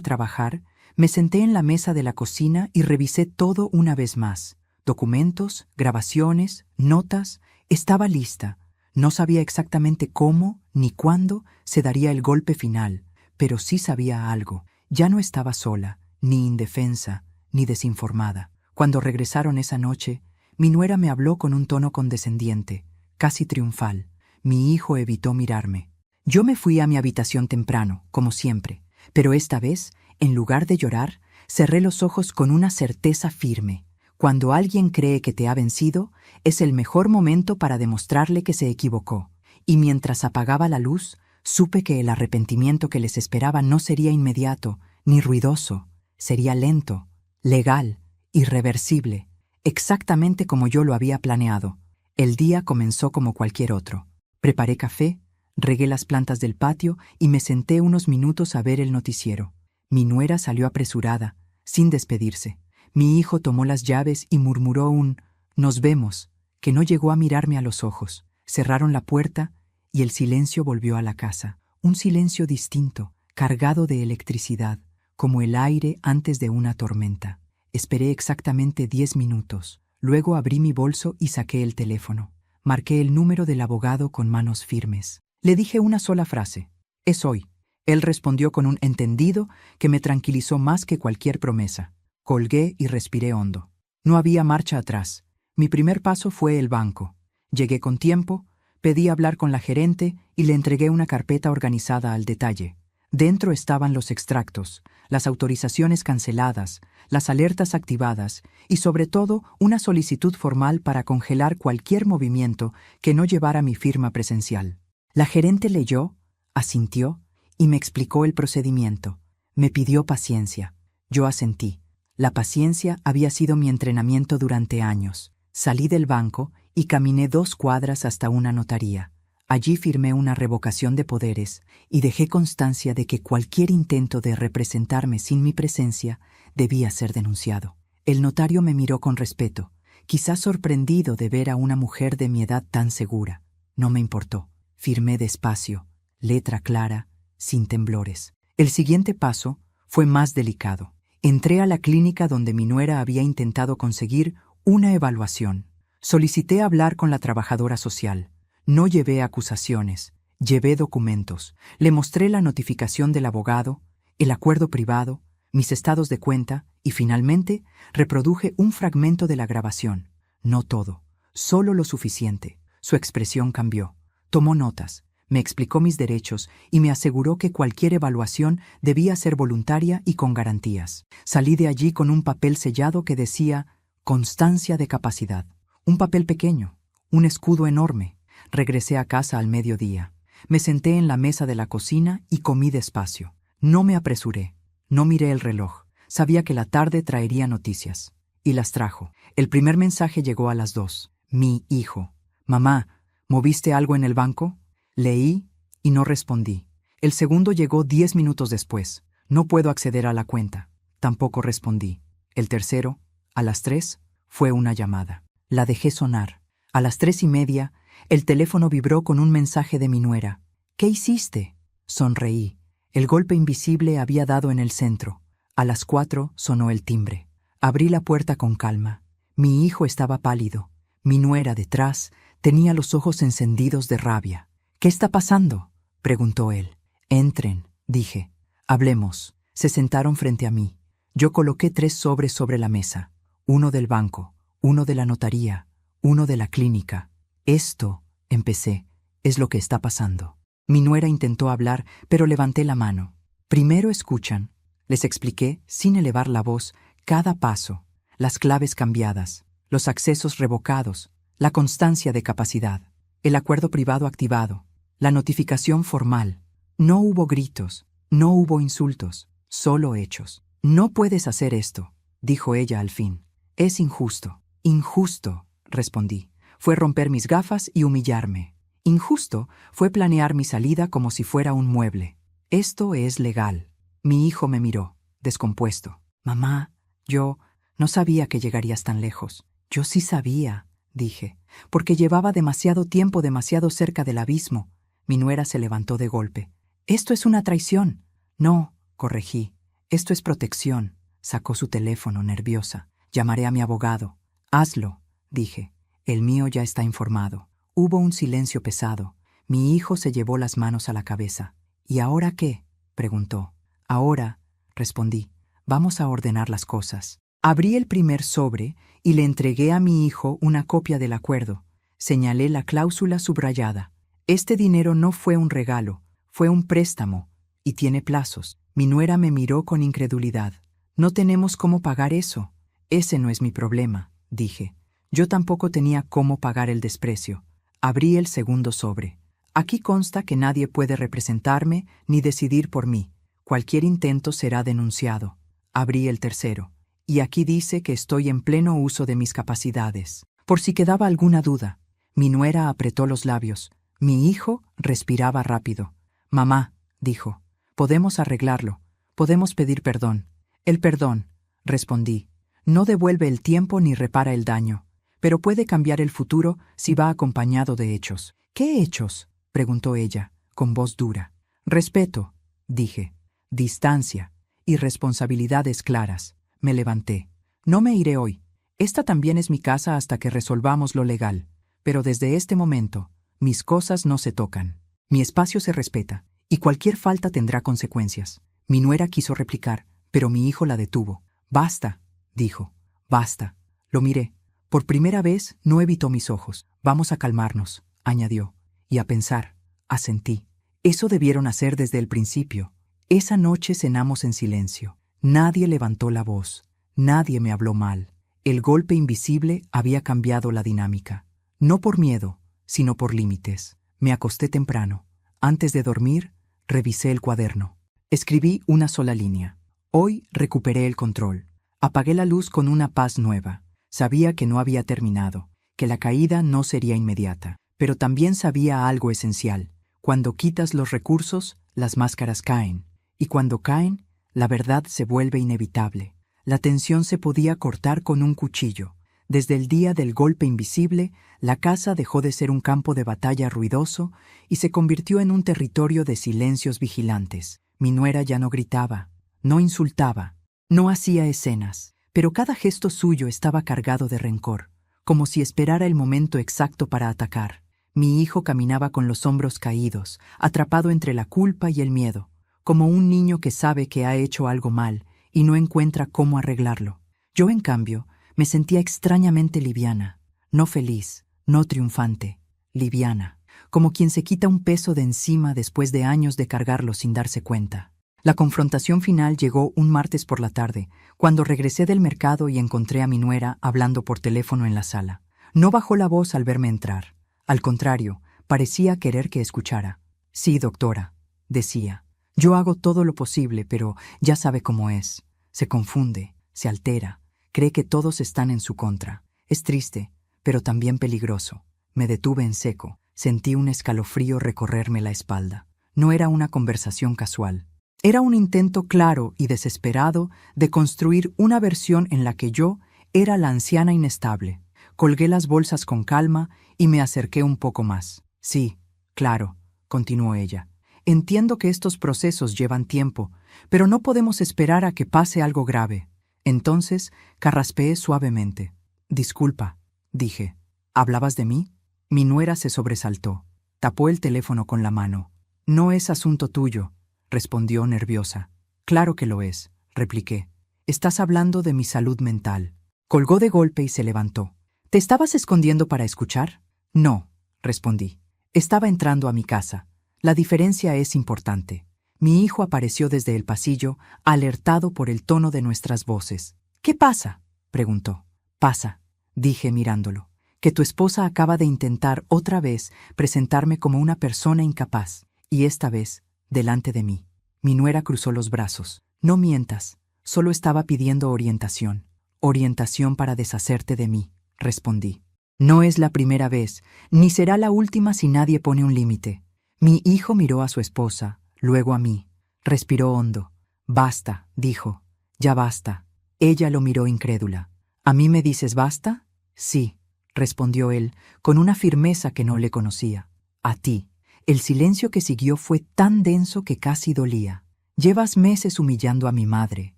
trabajar, me senté en la mesa de la cocina y revisé todo una vez más. Documentos, grabaciones, notas, estaba lista. No sabía exactamente cómo ni cuándo se daría el golpe final, pero sí sabía algo. Ya no estaba sola, ni indefensa, ni desinformada. Cuando regresaron esa noche, mi nuera me habló con un tono condescendiente, casi triunfal. Mi hijo evitó mirarme. Yo me fui a mi habitación temprano, como siempre, pero esta vez, en lugar de llorar, cerré los ojos con una certeza firme. Cuando alguien cree que te ha vencido, es el mejor momento para demostrarle que se equivocó. Y mientras apagaba la luz, supe que el arrepentimiento que les esperaba no sería inmediato, ni ruidoso. Sería lento, legal, irreversible, exactamente como yo lo había planeado. El día comenzó como cualquier otro. Preparé café, regué las plantas del patio y me senté unos minutos a ver el noticiero. Mi nuera salió apresurada, sin despedirse. Mi hijo tomó las llaves y murmuró un «Nos vemos», que no llegó a mirarme a los ojos. Cerraron la puerta y el silencio volvió a la casa. Un silencio distinto, cargado de electricidad, como el aire antes de una tormenta. Esperé exactamente 10 minutos. Luego abrí mi bolso y saqué el teléfono. Marqué el número del abogado con manos firmes. Le dije una sola frase: «Es hoy». Él respondió con un entendido que me tranquilizó más que cualquier promesa. Colgué y respiré hondo. No había marcha atrás. Mi primer paso fue el banco. Llegué con tiempo, pedí hablar con la gerente y le entregué una carpeta organizada al detalle. Dentro estaban los extractos, las autorizaciones canceladas, las alertas activadas y sobre todo una solicitud formal para congelar cualquier movimiento que no llevara mi firma presencial. La gerente leyó, asintió y me explicó el procedimiento. Me pidió paciencia. Yo asentí. La paciencia había sido mi entrenamiento durante años. Salí del banco y caminé 2 cuadras hasta una notaría. Allí firmé una revocación de poderes y dejé constancia de que cualquier intento de representarme sin mi presencia debía ser denunciado. El notario me miró con respeto, quizás sorprendido de ver a una mujer de mi edad tan segura. No me importó. Firmé despacio, letra clara, sin temblores. El siguiente paso fue más delicado. Entré a la clínica donde mi nuera había intentado conseguir una evaluación. Solicité hablar con la trabajadora social. No llevé acusaciones, llevé documentos. Le mostré la notificación del abogado, el acuerdo privado, mis estados de cuenta y finalmente reproduje un fragmento de la grabación. No todo, solo lo suficiente. Su expresión cambió. Tomó notas, me explicó mis derechos y me aseguró que cualquier evaluación debía ser voluntaria y con garantías. Salí de allí con un papel sellado que decía «Constancia de capacidad». Un papel pequeño, un escudo enorme. Regresé a casa al mediodía. Me senté en la mesa de la cocina y comí despacio. No me apresuré. No miré el reloj. Sabía que la tarde traería noticias. Y las trajo. El primer mensaje llegó a las 2. Mi hijo. «Mamá, ¿moviste algo en el banco?» Leí y no respondí. El segundo llegó 10 minutos después. «No puedo acceder a la cuenta». Tampoco respondí. El tercero, a las 3, fue una llamada. La dejé sonar. A las 3:30, el teléfono vibró con un mensaje de mi nuera. «¿Qué hiciste?» Sonreí. El golpe invisible había dado en el centro. A las 4 sonó el timbre. Abrí la puerta con calma. Mi hijo estaba pálido. Mi nuera, detrás, tenía los ojos encendidos de rabia. «¿Qué está pasando?», preguntó él. «Entren», dije. «Hablemos». Se sentaron frente a mí. Yo coloqué 3 sobres sobre la mesa. Uno del banco, uno de la notaría, uno de la clínica. «Esto», empecé, «es lo que está pasando». Mi nuera intentó hablar, pero levanté la mano. «Primero escuchan». Les expliqué, sin elevar la voz, cada paso, las claves cambiadas, los accesos revocados, la constancia de capacidad, el acuerdo privado activado, la notificación formal. No hubo gritos, no hubo insultos, solo hechos. «No puedes hacer esto», dijo ella al fin. «Es injusto». «Injusto», respondí. Fue romper mis gafas y humillarme. Injusto fue planear mi salida como si fuera un mueble. Esto es legal. Mi hijo me miró, descompuesto. «Mamá, yo no sabía que llegarías tan lejos». «Yo sí sabía», dije, porque llevaba demasiado tiempo demasiado cerca del abismo. Mi nuera se levantó de golpe. Esto es una traición. No, corregí. Esto es protección. Sacó su teléfono, nerviosa. Llamaré a mi abogado. Hazlo, dije. El mío ya está informado. Hubo un silencio pesado. Mi hijo se llevó las manos a la cabeza. ¿Y ahora qué?, preguntó. Ahora, respondí, vamos a ordenar las cosas. Abrí el primer sobre y le entregué a mi hijo una copia del acuerdo. Señalé la cláusula subrayada. Este dinero no fue un regalo, fue un préstamo, y tiene plazos. Mi nuera me miró con incredulidad. No tenemos cómo pagar eso. Ese no es mi problema, dije. Yo tampoco tenía cómo pagar el desprecio. Abrí el segundo sobre. Aquí consta que nadie puede representarme ni decidir por mí. Cualquier intento será denunciado. Abrí el tercero. Y aquí dice que estoy en pleno uso de mis capacidades. Por si quedaba alguna duda. Mi nuera apretó los labios. Mi hijo respiraba rápido. Mamá, dijo, podemos arreglarlo. Podemos pedir perdón. El perdón, respondí, no devuelve el tiempo ni repara el daño, pero puede cambiar el futuro si va acompañado de hechos. ¿Qué hechos?, preguntó ella, con voz dura. Respeto, dije. Distancia y responsabilidades claras. Me levanté. No me iré hoy. Esta también es mi casa hasta que resolvamos lo legal. Pero desde este momento, mis cosas no se tocan. Mi espacio se respeta, y cualquier falta tendrá consecuencias. Mi nuera quiso replicar, pero mi hijo la detuvo. Basta, dijo. Basta. Lo miré. Por primera vez no evitó mis ojos. Vamos a calmarnos, añadió. Y a pensar. Asentí. Eso debieron hacer desde el principio. Esa noche cenamos en silencio. Nadie levantó la voz. Nadie me habló mal. El golpe invisible había cambiado la dinámica. No por miedo, sino por límites. Me acosté temprano. Antes de dormir, revisé el cuaderno. Escribí una sola línea. Hoy recuperé el control. Apagué la luz con una paz nueva. Sabía que no había terminado, que la caída no sería inmediata. Pero también sabía algo esencial. Cuando quitas los recursos, las máscaras caen. Y cuando caen, la verdad se vuelve inevitable. La tensión se podía cortar con un cuchillo. Desde el día del golpe invisible, la casa dejó de ser un campo de batalla ruidoso y se convirtió en un territorio de silencios vigilantes. Mi nuera ya no gritaba, no insultaba, no hacía escenas, pero cada gesto suyo estaba cargado de rencor, como si esperara el momento exacto para atacar. Mi hijo caminaba con los hombros caídos, atrapado entre la culpa y el miedo, como un niño que sabe que ha hecho algo mal y no encuentra cómo arreglarlo. Yo, en cambio, me sentía extrañamente liviana, no feliz, no triunfante, liviana, como quien se quita un peso de encima después de años de cargarlo sin darse cuenta. La confrontación final llegó un martes por la tarde, cuando regresé del mercado y encontré a mi nuera hablando por teléfono en la sala. No bajó la voz al verme entrar. Al contrario, parecía querer que escuchara. Sí, doctora, decía. Yo hago todo lo posible, pero ya sabe cómo es. Se confunde, se altera, cree que todos están en su contra. Es triste, pero también peligroso. Me detuve en seco. Sentí un escalofrío recorrerme la espalda. No era una conversación casual. Era un intento claro y desesperado de construir una versión en la que yo era la anciana inestable. Colgué las bolsas con calma y me acerqué un poco más. Sí, claro, continuó ella. Entiendo que estos procesos llevan tiempo, pero no podemos esperar a que pase algo grave. Entonces carraspeé suavemente. Disculpa, dije. ¿Hablabas de mí? Mi nuera se sobresaltó. Tapó el teléfono con la mano. No es asunto tuyo, respondió nerviosa. Claro que lo es, repliqué. Estás hablando de mi salud mental. Colgó de golpe y se levantó. ¿Te estabas escondiendo para escuchar? No, respondí. Estaba entrando a mi casa. La diferencia es importante. Mi hijo apareció desde el pasillo, alertado por el tono de nuestras voces. ¿Qué pasa?, preguntó. Pasa, dije mirándolo, que tu esposa acaba de intentar otra vez presentarme como una persona incapaz, y esta vez delante de mí. Mi nuera cruzó los brazos. No mientas, solo estaba pidiendo orientación. Orientación para deshacerte de mí, respondí. No es la primera vez, ni será la última si nadie pone un límite. Mi hijo miró a su esposa, luego a mí. Respiró hondo. Basta, dijo. Ya basta. Ella lo miró incrédula. ¿A mí me dices basta? Sí, respondió él, con una firmeza que no le conocía. A ti. El silencio que siguió fue tan denso que casi dolía. Llevas meses humillando a mi madre,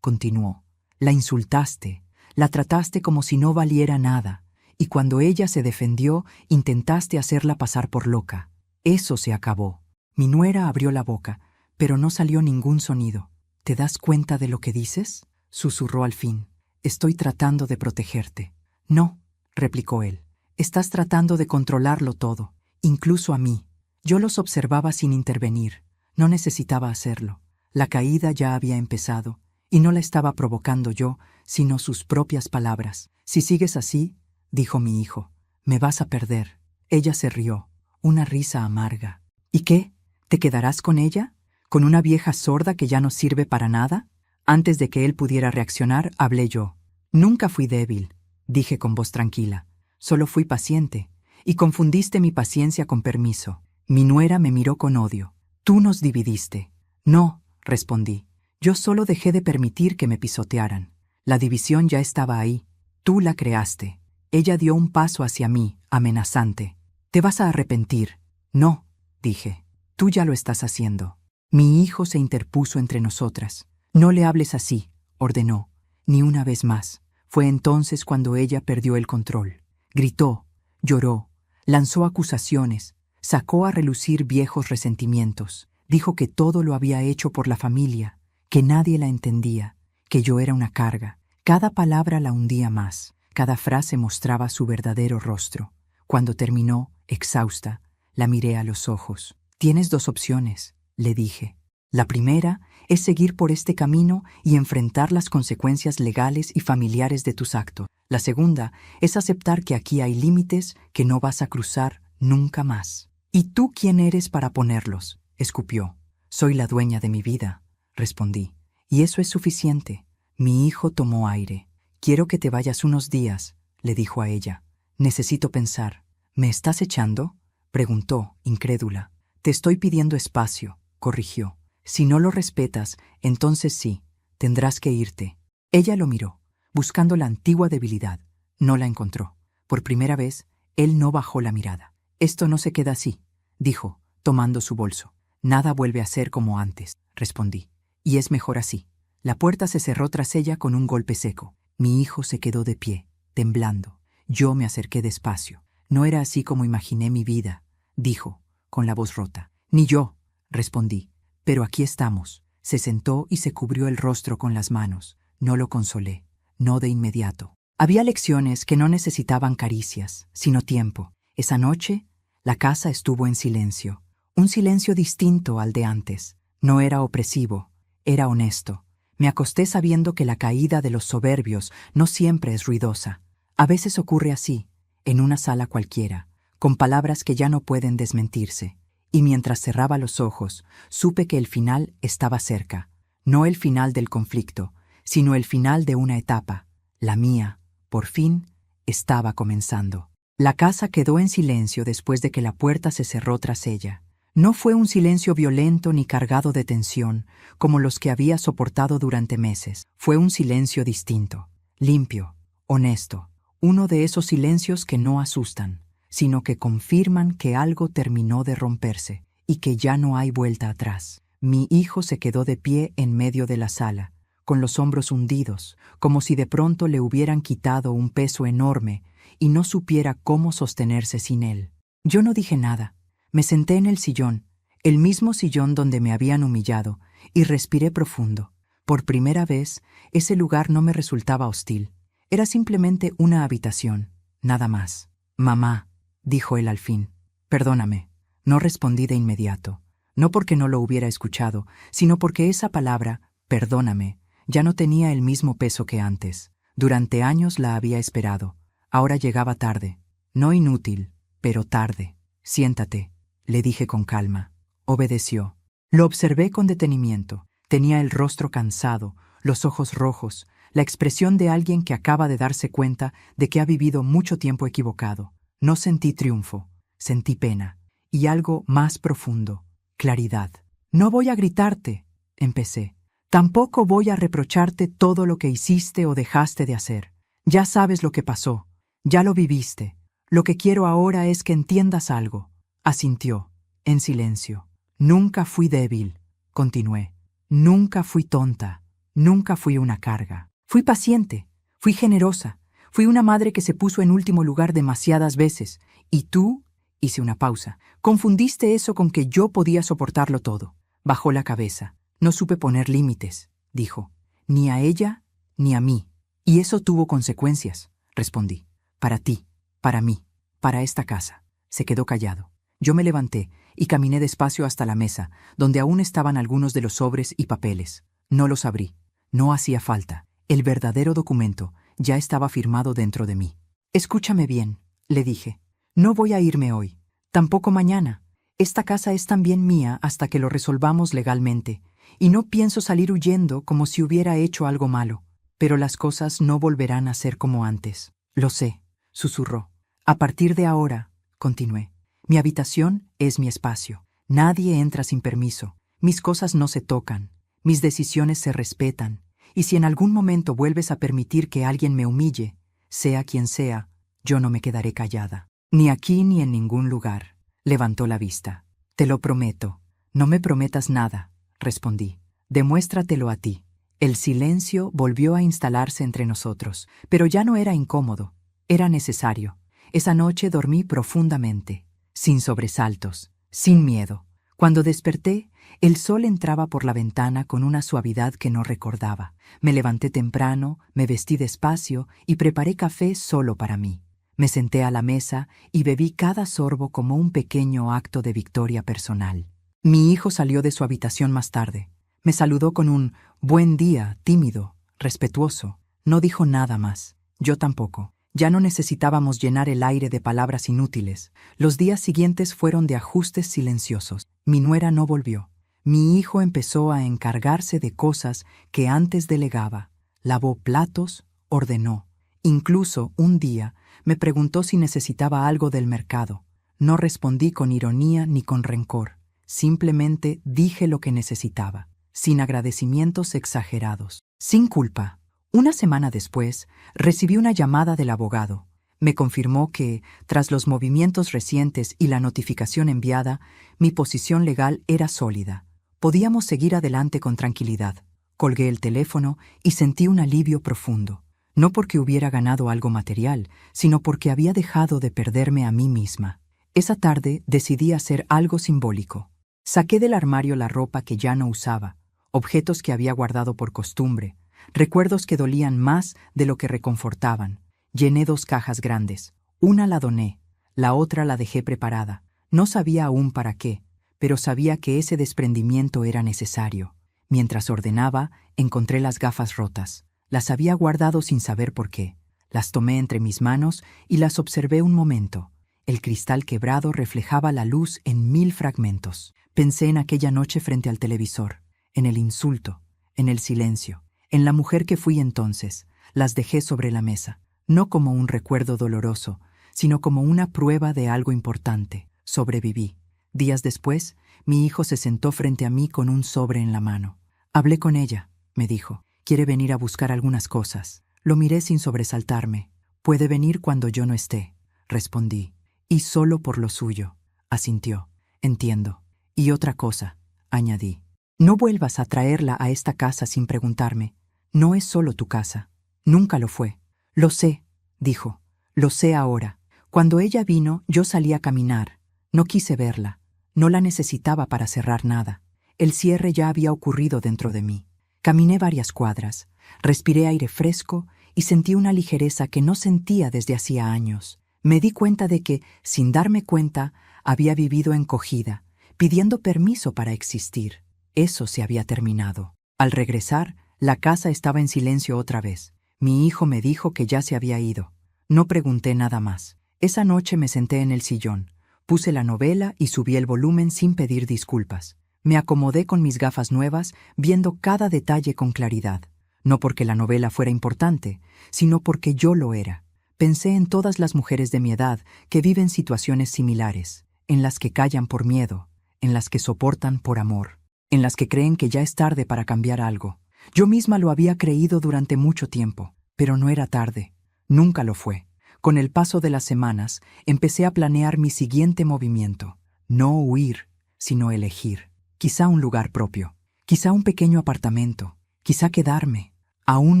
continuó. La insultaste, la trataste como si no valiera nada, y cuando ella se defendió, intentaste hacerla pasar por loca. Eso se acabó. Mi nuera abrió la boca, pero no salió ningún sonido. ¿Te das cuenta de lo que dices?, susurró al fin. Estoy tratando de protegerte. No, replicó él. Estás tratando de controlarlo todo, incluso a mí. Yo los observaba sin intervenir. No necesitaba hacerlo. La caída ya había empezado, y no la estaba provocando yo, sino sus propias palabras. Si sigues así, dijo mi hijo, me vas a perder. Ella se rió, una risa amarga. ¿Y qué? ¿Te quedarás con ella? ¿Con una vieja sorda que ya no sirve para nada? Antes de que él pudiera reaccionar, hablé yo. Nunca fui débil, dije con voz tranquila. Solo fui paciente, y confundiste mi paciencia con permiso. Mi nuera me miró con odio. Tú nos dividiste. No, respondí. Yo solo dejé de permitir que me pisotearan. La división ya estaba ahí. Tú la creaste. Ella dio un paso hacia mí, amenazante. Te vas a arrepentir. No, dije. Tú ya lo estás haciendo. Mi hijo se interpuso entre nosotras. No le hables así, ordenó. Ni una vez más. Fue entonces cuando ella perdió el control. Gritó, lloró, lanzó acusaciones, sacó a relucir viejos resentimientos. Dijo que todo lo había hecho por la familia, que nadie la entendía, que yo era una carga. Cada palabra la hundía más, cada frase mostraba su verdadero rostro. Cuando terminó, exhausta, la miré a los ojos. Tienes dos opciones, le dije. La primera es seguir por este camino y enfrentar las consecuencias legales y familiares de tus actos. La segunda es aceptar que aquí hay límites que no vas a cruzar nunca más. ¿Y tú quién eres para ponerlos?, escupió. Soy la dueña de mi vida, respondí. Y eso es suficiente. Mi hijo tomó aire. Quiero que te vayas unos días, le dijo a ella. Necesito pensar. ¿Me estás echando?, preguntó, incrédula. Te estoy pidiendo espacio, corrigió. Si no lo respetas, entonces sí, tendrás que irte. Ella lo miró, buscando la antigua debilidad. No la encontró. Por primera vez, él no bajó la mirada. Esto no se queda así, dijo, tomando su bolso. Nada vuelve a ser como antes, respondí. Y es mejor así. La puerta se cerró tras ella con un golpe seco. Mi hijo se quedó de pie, temblando. Yo me acerqué despacio. No era así como imaginé mi vida, dijo, con la voz rota. Ni yo, respondí. Pero aquí estamos. Se sentó y se cubrió el rostro con las manos. No lo consolé, no de inmediato. Había lecciones que no necesitaban caricias, sino tiempo. Esa noche, la casa estuvo en silencio. Un silencio distinto al de antes. No era opresivo, era honesto. Me acosté sabiendo que la caída de los soberbios no siempre es ruidosa. A veces ocurre así, en una sala cualquiera, con palabras que ya no pueden desmentirse. Y mientras cerraba los ojos, supe que el final estaba cerca. No el final del conflicto, sino el final de una etapa. La mía, por fin, estaba comenzando. La casa quedó en silencio después de que la puerta se cerró tras ella. No fue un silencio violento ni cargado de tensión, como los que había soportado durante meses. Fue un silencio distinto, limpio, honesto. Uno de esos silencios que no asustan, sino que confirman que algo terminó de romperse y que ya no hay vuelta atrás. Mi hijo se quedó de pie en medio de la sala, con los hombros hundidos, como si de pronto le hubieran quitado un peso enorme y no supiera cómo sostenerse sin él. Yo no dije nada. Me senté en el sillón, el mismo sillón donde me habían humillado, y respiré profundo. Por primera vez, ese lugar no me resultaba hostil. Era simplemente una habitación, nada más. Mamá, dijo él al fin. Perdóname. No respondí de inmediato. No porque no lo hubiera escuchado, sino porque esa palabra, perdóname, ya no tenía el mismo peso que antes. Durante años la había esperado. Ahora llegaba tarde. No inútil, pero tarde. Siéntate, le dije con calma. Obedeció. Lo observé con detenimiento. Tenía el rostro cansado, los ojos rojos, la expresión de alguien que acaba de darse cuenta de que ha vivido mucho tiempo equivocado. No sentí triunfo, sentí pena. Y algo más profundo, claridad. No voy a gritarte, empecé. Tampoco voy a reprocharte todo lo que hiciste o dejaste de hacer. Ya sabes lo que pasó, ya lo viviste. Lo que quiero ahora es que entiendas algo. Asintió, en silencio. Nunca fui débil, continué. Nunca fui tonta. Nunca fui una carga. Fui paciente. Fui generosa. Fui una madre que se puso en último lugar demasiadas veces. Y tú, hice una pausa, confundiste eso con que yo podía soportarlo todo. Bajó la cabeza. No supe poner límites, dijo. Ni a ella, ni a mí. Y eso tuvo consecuencias, respondí. Para ti, para mí, para esta casa. Se quedó callado. Yo me levanté y caminé despacio hasta la mesa, donde aún estaban algunos de los sobres y papeles. No los abrí. No hacía falta. El verdadero documento ya estaba firmado dentro de mí. Escúchame bien, le dije. No voy a irme hoy. Tampoco mañana. Esta casa es también mía hasta que lo resolvamos legalmente. Y no pienso salir huyendo como si hubiera hecho algo malo. Pero las cosas no volverán a ser como antes. Lo sé, susurró. A partir de ahora, continué, mi habitación es mi espacio. Nadie entra sin permiso. Mis cosas no se tocan. Mis decisiones se respetan. Y si en algún momento vuelves a permitir que alguien me humille, sea quien sea, yo no me quedaré callada. Ni aquí ni en ningún lugar. Levantó la vista. Te lo prometo. No me prometas nada, respondí. Demuéstratelo a ti. El silencio volvió a instalarse entre nosotros, pero ya no era incómodo. Era necesario. Esa noche dormí profundamente, sin sobresaltos, sin miedo. Cuando desperté, el sol entraba por la ventana con una suavidad que no recordaba. Me levanté temprano, me vestí despacio y preparé café solo para mí. Me senté a la mesa y bebí cada sorbo como un pequeño acto de victoria personal. Mi hijo salió de su habitación más tarde. Me saludó con un buen día, tímido, respetuoso. No dijo nada más. Yo tampoco. Ya no necesitábamos llenar el aire de palabras inútiles. Los días siguientes fueron de ajustes silenciosos. Mi nuera no volvió. Mi hijo empezó a encargarse de cosas que antes delegaba. Lavó platos, ordenó. Incluso, un día, me preguntó si necesitaba algo del mercado. No respondí con ironía ni con rencor. Simplemente dije lo que necesitaba, sin agradecimientos exagerados, sin culpa. Una semana después, recibí una llamada del abogado. Me confirmó que, tras los movimientos recientes y la notificación enviada, mi posición legal era sólida. Podíamos seguir adelante con tranquilidad. Colgué el teléfono y sentí un alivio profundo. No porque hubiera ganado algo material, sino porque había dejado de perderme a mí misma. Esa tarde decidí hacer algo simbólico. Saqué del armario la ropa que ya no usaba, objetos que había guardado por costumbre, recuerdos que dolían más de lo que reconfortaban. Llené 2 cajas grandes. Una la doné, la otra la dejé preparada. No sabía aún para qué, pero sabía que ese desprendimiento era necesario. Mientras ordenaba, encontré las gafas rotas. Las había guardado sin saber por qué. Las tomé entre mis manos y las observé un momento. El cristal quebrado reflejaba la luz en 1000 fragmentos. Pensé en aquella noche frente al televisor, en el insulto, en el silencio, en la mujer que fui entonces. Las dejé sobre la mesa, no como un recuerdo doloroso, sino como una prueba de algo importante. Sobreviví. Días después, mi hijo se sentó frente a mí con un sobre en la mano. Hablé con ella, me dijo. Quiere venir a buscar algunas cosas. Lo miré sin sobresaltarme. Puede venir cuando yo no esté, respondí. Y solo por lo suyo, asintió. Entiendo. Y otra cosa, añadí. No vuelvas a traerla a esta casa sin preguntarme. No es solo tu casa. Nunca lo fue. Lo sé, dijo. Lo sé ahora. Cuando ella vino, yo salí a caminar. No quise verla. No la necesitaba para cerrar nada. El cierre ya había ocurrido dentro de mí. Caminé varias cuadras, respiré aire fresco y sentí una ligereza que no sentía desde hacía años. Me di cuenta de que, sin darme cuenta, había vivido encogida, pidiendo permiso para existir. Eso se había terminado. Al regresar, la casa estaba en silencio otra vez. Mi hijo me dijo que ya se había ido. No pregunté nada más. Esa noche me senté en el sillón, puse la novela y subí el volumen sin pedir disculpas. Me acomodé con mis gafas nuevas, viendo cada detalle con claridad. No porque la novela fuera importante, sino porque yo lo era. Pensé en todas las mujeres de mi edad que viven situaciones similares, en las que callan por miedo, en las que soportan por amor, en las que creen que ya es tarde para cambiar algo. Yo misma lo había creído durante mucho tiempo, pero no era tarde. Nunca lo fue. Con el paso de las semanas, empecé a planear mi siguiente movimiento. No huir, sino elegir. Quizá un lugar propio, quizá un pequeño apartamento, quizá quedarme. Aún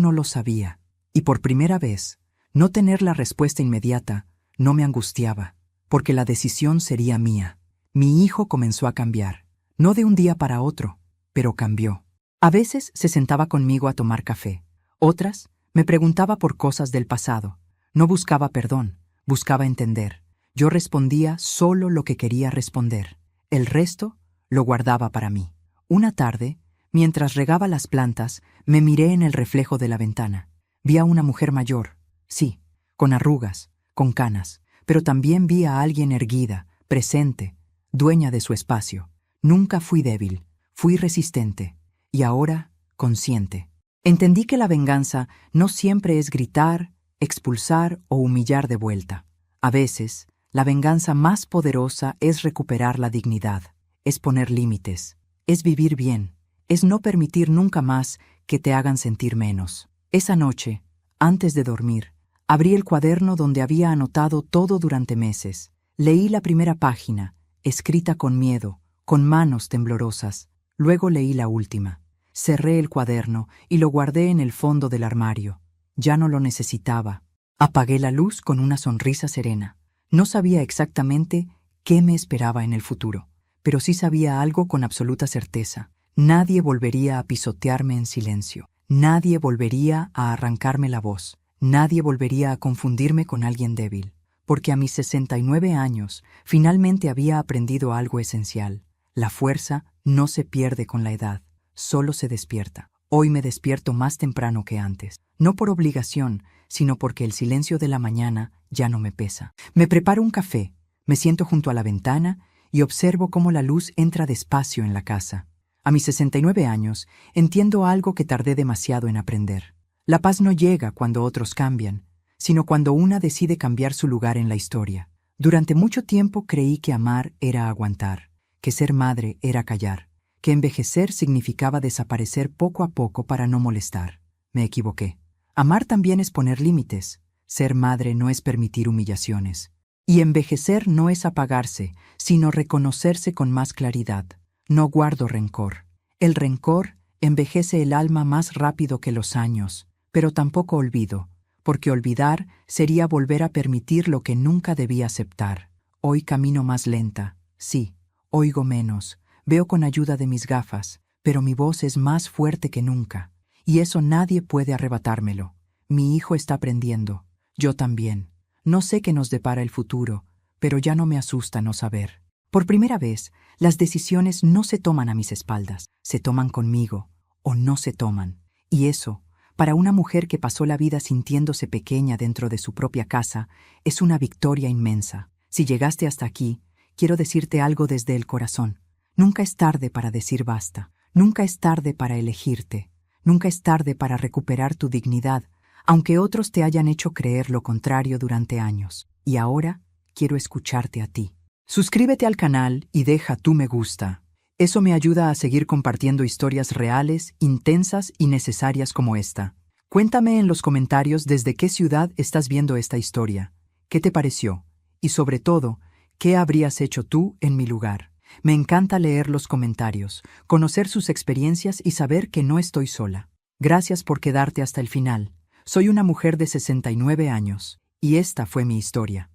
no lo sabía. Y por primera vez, no tener la respuesta inmediata no me angustiaba, porque la decisión sería mía. Mi hijo comenzó a cambiar, no de un día para otro, pero cambió. A veces se sentaba conmigo a tomar café, otras me preguntaba por cosas del pasado. No buscaba perdón, buscaba entender. Yo respondía solo lo que quería responder. El resto lo guardaba para mí. Una tarde, mientras regaba las plantas, me miré en el reflejo de la ventana. Vi a una mujer mayor, sí, con arrugas, con canas, pero también vi a alguien erguida, presente, dueña de su espacio. Nunca fui débil, fui resistente, y ahora consciente. Entendí que la venganza no siempre es gritar, expulsar o humillar de vuelta. A veces, la venganza más poderosa es recuperar la dignidad, es poner límites, es vivir bien, es no permitir nunca más que te hagan sentir menos. Esa noche, antes de dormir, abrí el cuaderno donde había anotado todo durante meses. Leí la primera página, escrita con miedo, con manos temblorosas. Luego leí la última. Cerré el cuaderno y lo guardé en el fondo del armario. Ya no lo necesitaba. Apagué la luz con una sonrisa serena. No sabía exactamente qué me esperaba en el futuro, pero sí sabía algo con absoluta certeza. Nadie volvería a pisotearme en silencio. Nadie volvería a arrancarme la voz. Nadie volvería a confundirme con alguien débil. Porque a mis 69 años finalmente había aprendido algo esencial. La fuerza no se pierde con la edad, solo se despierta. Hoy me despierto más temprano que antes, no por obligación, sino porque el silencio de la mañana ya no me pesa. Me preparo un café, me siento junto a la ventana y observo cómo la luz entra despacio en la casa. A mis 69 años entiendo algo que tardé demasiado en aprender. La paz no llega cuando otros cambian, sino cuando una decide cambiar su lugar en la historia. Durante mucho tiempo creí que amar era aguantar, que ser madre era callar, que envejecer significaba desaparecer poco a poco para no molestar. Me equivoqué. Amar también es poner límites. Ser madre no es permitir humillaciones. Y envejecer no es apagarse, sino reconocerse con más claridad. No guardo rencor. El rencor envejece el alma más rápido que los años, pero tampoco olvido, porque olvidar sería volver a permitir lo que nunca debí aceptar. Hoy camino más lenta, sí, oigo menos, veo con ayuda de mis gafas, pero mi voz es más fuerte que nunca, y eso nadie puede arrebatármelo. Mi hijo está aprendiendo, yo también. No sé qué nos depara el futuro, pero ya no me asusta no saber. Por primera vez, las decisiones no se toman a mis espaldas, se toman conmigo, o no se toman. Y eso, para una mujer que pasó la vida sintiéndose pequeña dentro de su propia casa, es una victoria inmensa. Si llegaste hasta aquí, quiero decirte algo desde el corazón. Nunca es tarde para decir basta. Nunca es tarde para elegirte. Nunca es tarde para recuperar tu dignidad, aunque otros te hayan hecho creer lo contrario durante años. Y ahora quiero escucharte a ti. Suscríbete al canal y deja tu me gusta. Eso me ayuda a seguir compartiendo historias reales, intensas y necesarias como esta. Cuéntame en los comentarios desde qué ciudad estás viendo esta historia, qué te pareció, y sobre todo, qué habrías hecho tú en mi lugar. Me encanta leer los comentarios, conocer sus experiencias y saber que no estoy sola. Gracias por quedarte hasta el final. Soy una mujer de 69 años, y esta fue mi historia.